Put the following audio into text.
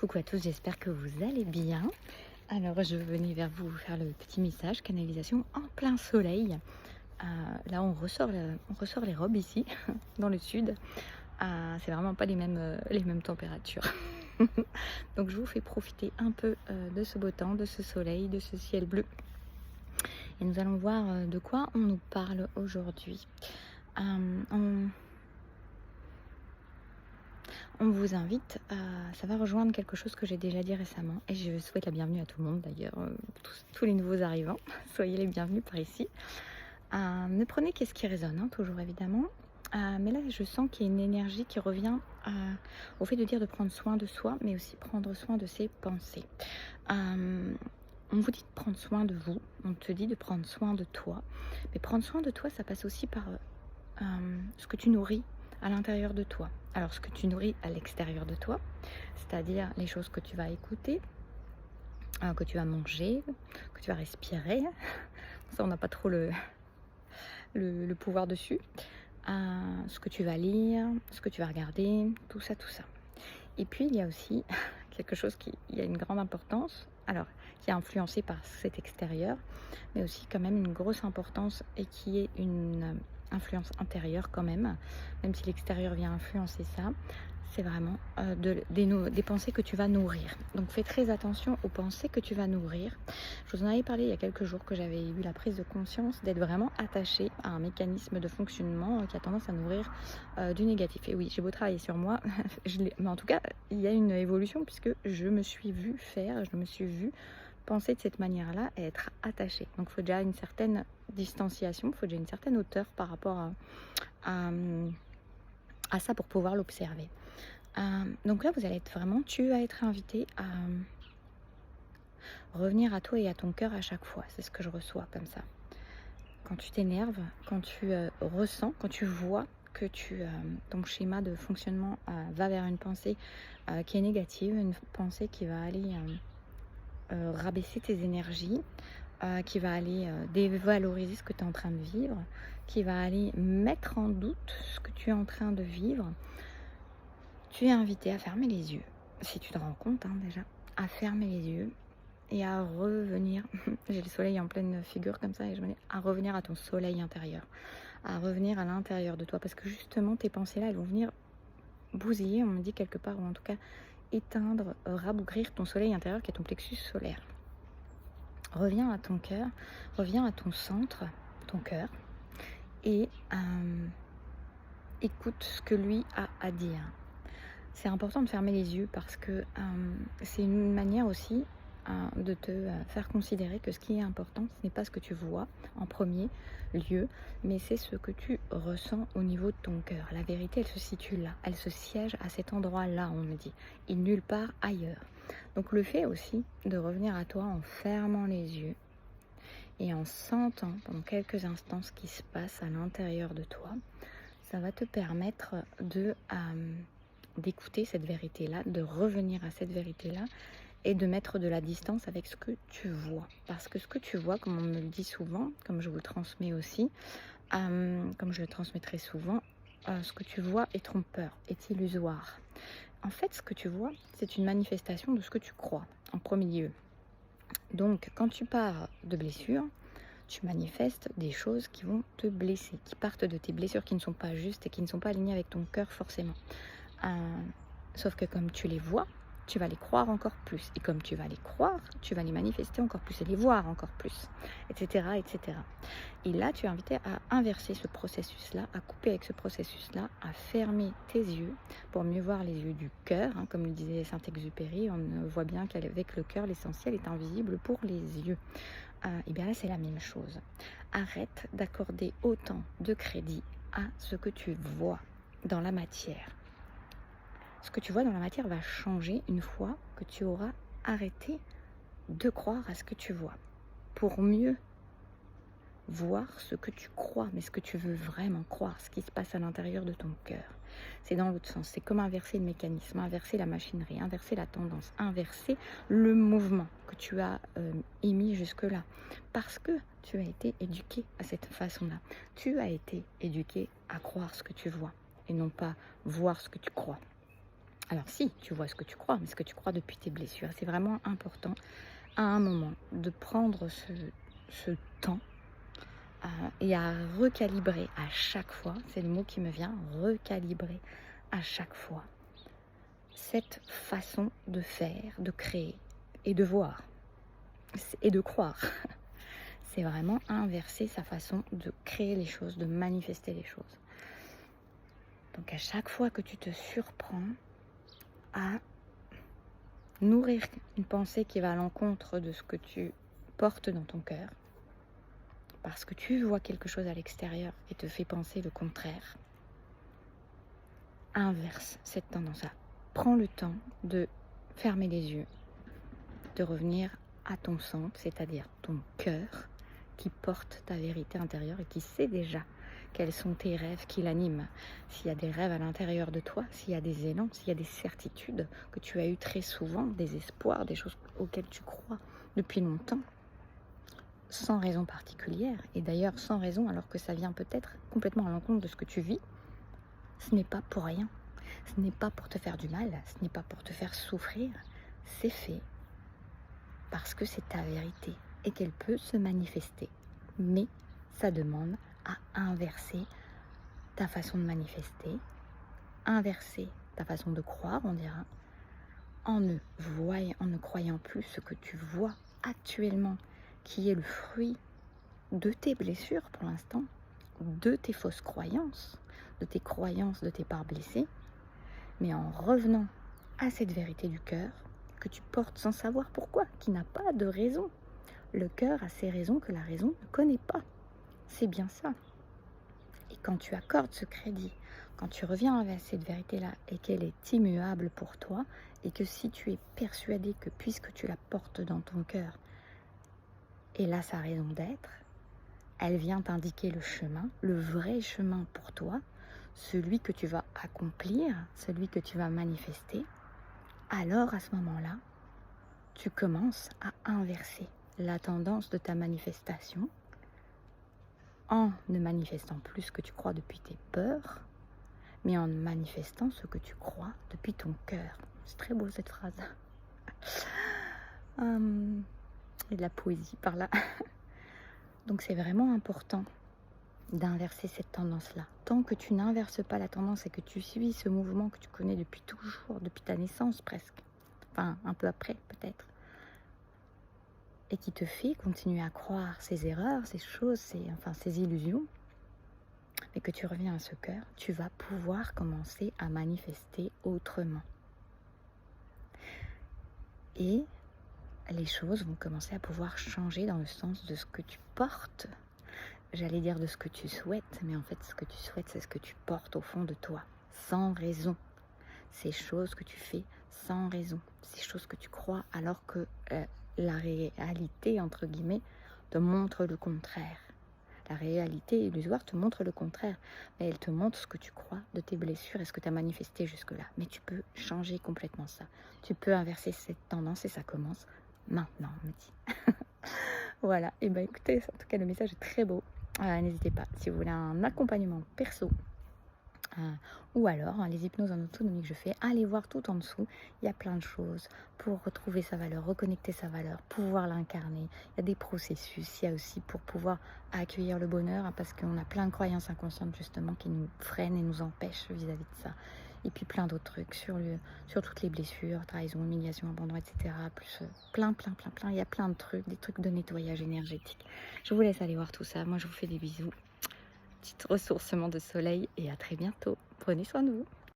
Coucou à tous, j'espère que vous allez bien. Alors, je venais vers vous faire le petit message canalisation en plein soleil. Là, on ressort les robes ici, dans le sud. C'est vraiment pas les mêmes températures. Donc, je vous fais profiter un peu de ce beau temps, de ce soleil, de ce ciel bleu. Et nous allons voir de quoi on nous parle aujourd'hui. On vous invite ça va rejoindre quelque chose que j'ai déjà dit récemment et je souhaite la bienvenue à tout le monde d'ailleurs, tous les nouveaux arrivants, soyez les bienvenus par ici. Ne prenez qu'est-ce qui résonne, hein, toujours évidemment. Mais là je sens qu'il y a une énergie qui revient au fait de dire de prendre soin de soi, mais aussi prendre soin de ses pensées. On vous dit de prendre soin de vous, on te dit de prendre soin de toi, mais prendre soin de toi ça passe aussi par ce que tu nourris à l'intérieur de toi. Alors ce que tu nourris à l'extérieur de toi, c'est-à-dire les choses que tu vas écouter, que tu vas manger, que tu vas respirer. Ça on n'a pas trop le pouvoir dessus. Ce que tu vas lire, ce que tu vas regarder, tout ça, tout ça. Et puis il y a aussi quelque chose qui a une grande importance, alors qui est influencé par cet extérieur, mais aussi quand même une grosse importance et qui est une influence intérieure quand même si l'extérieur vient influencer ça, c'est vraiment des pensées que tu vas nourrir. Donc fais très attention aux pensées que tu vas nourrir. Je vous en avais parlé il y a quelques jours que j'avais eu la prise de conscience d'être vraiment attachée à un mécanisme de fonctionnement qui a tendance à nourrir du négatif. Et oui, j'ai beau travailler sur moi, mais en tout cas, il y a une évolution puisque je me suis vue faire, je me suis vue penser de cette manière-là et être attachée. Donc il faut déjà une certaine distanciation, il faut déjà une certaine hauteur par rapport à ça pour pouvoir l'observer. Donc là, tu vas être invité à revenir à toi et à ton cœur à chaque fois. C'est ce que je reçois comme ça. Quand tu t'énerves, quand tu ressens, quand tu vois que ton schéma de fonctionnement va vers une pensée qui est négative, une pensée qui va aller rabaisser tes énergies, qui va aller dévaloriser ce que tu es en train de vivre, qui va aller mettre en doute ce que tu es en train de vivre, tu es invité à fermer les yeux, si tu te rends compte déjà, à fermer les yeux et à revenir, j'ai le soleil en pleine figure comme ça, et je me dis à revenir à ton soleil intérieur, à revenir à l'intérieur de toi, parce que justement tes pensées-là, elles vont venir bousiller, on me dit quelque part, ou en tout cas éteindre, rabougrir ton soleil intérieur qui est ton plexus solaire. Reviens à ton cœur, reviens à ton centre, ton cœur, et écoute ce que lui a à dire. C'est important de fermer les yeux parce que c'est une manière aussi de te faire considérer que ce qui est important, ce n'est pas ce que tu vois en premier lieu, mais c'est ce que tu ressens au niveau de ton cœur. La vérité, elle se situe là, elle se siège à cet endroit-là, on me dit, et nulle part ailleurs. Donc le fait aussi de revenir à toi en fermant les yeux et en sentant pendant quelques instants ce qui se passe à l'intérieur de toi, ça va te permettre d'écouter cette vérité-là, de revenir à cette vérité-là et de mettre de la distance avec ce que tu vois. Parce que ce que tu vois, comme on me le dit souvent, comme je vous le transmets aussi, comme je le transmets très souvent, ce que tu vois est trompeur, est illusoire. En fait, ce que tu vois, c'est une manifestation de ce que tu crois, en premier lieu. Donc, quand tu pars de blessures, tu manifestes des choses qui vont te blesser, qui partent de tes blessures qui ne sont pas justes et qui ne sont pas alignées avec ton cœur forcément. Sauf que comme tu les vois, tu vas les croire encore plus. Et comme tu vas les croire, tu vas les manifester encore plus et les voir encore plus, etc. etc. Et là, tu es invité à inverser ce processus-là, à couper avec ce processus-là, à fermer tes yeux pour mieux voir les yeux du cœur. Comme le disait Saint-Exupéry, on voit bien qu'avec le cœur, l'essentiel est invisible pour les yeux. Et bien là, c'est la même chose. Arrête d'accorder autant de crédit à ce que tu vois dans la matière. Ce que tu vois dans la matière va changer une fois que tu auras arrêté de croire à ce que tu vois. Pour mieux voir ce que tu crois, mais ce que tu veux vraiment croire, ce qui se passe à l'intérieur de ton cœur. C'est dans l'autre sens. C'est comme inverser le mécanisme, inverser la machinerie, inverser la tendance, inverser le mouvement que tu as émis jusque-là. Parce que tu as été éduqué à cette façon-là. Tu as été éduqué à croire ce que tu vois et non pas voir ce que tu crois. Alors si, tu vois ce que tu crois, mais ce que tu crois depuis tes blessures. C'est vraiment important à un moment de prendre ce temps et à recalibrer à chaque fois, c'est le mot qui me vient, recalibrer à chaque fois cette façon de faire, de créer et de voir et de croire. C'est vraiment inverser sa façon de créer les choses, de manifester les choses. Donc à chaque fois que tu te surprends à nourrir une pensée qui va à l'encontre de ce que tu portes dans ton cœur, parce que tu vois quelque chose à l'extérieur et te fait penser le contraire, inverse cette tendance-là. Prends le temps de fermer les yeux, de revenir à ton centre, c'est-à-dire ton cœur, qui porte ta vérité intérieure et qui sait déjà quels sont tes rêves qui l'animent. S'il y a des rêves à l'intérieur de toi, s'il y a des élans, s'il y a des certitudes que tu as eues très souvent, des espoirs, des choses auxquelles tu crois depuis longtemps, sans raison particulière, et d'ailleurs sans raison alors que ça vient peut-être complètement à l'encontre de ce que tu vis, ce n'est pas pour rien. Ce n'est pas pour te faire du mal, ce n'est pas pour te faire souffrir, c'est fait parce que c'est ta vérité et qu'elle peut se manifester. Mais ça demande à inverser ta façon de manifester, inverser ta façon de croire, on dira, en ne croyant plus ce que tu vois actuellement, qui est le fruit de tes blessures pour l'instant, de tes fausses croyances, de tes croyances, de tes parts blessées, mais en revenant à cette vérité du cœur que tu portes sans savoir pourquoi, qui n'a pas de raison. Le cœur a ses raisons que la raison ne connaît pas. C'est bien ça. Et quand tu accordes ce crédit, quand tu reviens avec cette vérité-là et qu'elle est immuable pour toi, et que si tu es persuadé que puisque tu la portes dans ton cœur, elle a sa raison d'être, elle vient t'indiquer le chemin, le vrai chemin pour toi, celui que tu vas accomplir, celui que tu vas manifester, alors à ce moment-là, tu commences à inverser la tendance de ta manifestation en ne manifestant plus ce que tu crois depuis tes peurs, mais en manifestant ce que tu crois depuis ton cœur. C'est très beau cette phrase. Il y a de la poésie par là. Donc c'est vraiment important d'inverser cette tendance-là. Tant que tu n'inverses pas la tendance et que tu suis ce mouvement que tu connais depuis toujours, depuis ta naissance presque, enfin un peu après peut-être, et qui te fait continuer à croire ces erreurs, ces choses, ces illusions, mais que tu reviens à ce cœur, tu vas pouvoir commencer à manifester autrement. Et les choses vont commencer à pouvoir changer dans le sens de ce que tu portes. J'allais dire de ce que tu souhaites, mais en fait ce que tu souhaites, c'est ce que tu portes au fond de toi, sans raison. Ces choses que tu fais sans raison, ces choses que tu crois alors que la réalité, entre guillemets, te montre le contraire. La réalité illusoire te montre le contraire, mais elle te montre ce que tu crois de tes blessures et ce que tu as manifesté jusque-là. Mais tu peux changer complètement ça. Tu peux inverser cette tendance et ça commence maintenant, on me dit. Voilà, et bien écoutez, en tout cas le message est très beau. N'hésitez pas, si vous voulez un accompagnement perso, ou alors les hypnoses en autonomie que je fais, allez voir tout en dessous, il y a plein de choses pour retrouver sa valeur, reconnecter sa valeur, pouvoir l'incarner. Il y a des processus, il y a aussi pour pouvoir accueillir le bonheur, parce qu'on a plein de croyances inconscientes justement qui nous freinent et nous empêchent vis-à-vis de ça. Et puis plein d'autres trucs sur toutes les blessures, trahison, humiliation, abandon, etc. Plus plein, il y a plein de trucs, des trucs de nettoyage énergétique. Je vous laisse aller voir tout ça, moi je vous fais des bisous. Petit ressourcement de soleil et à très bientôt. Prenez soin de vous.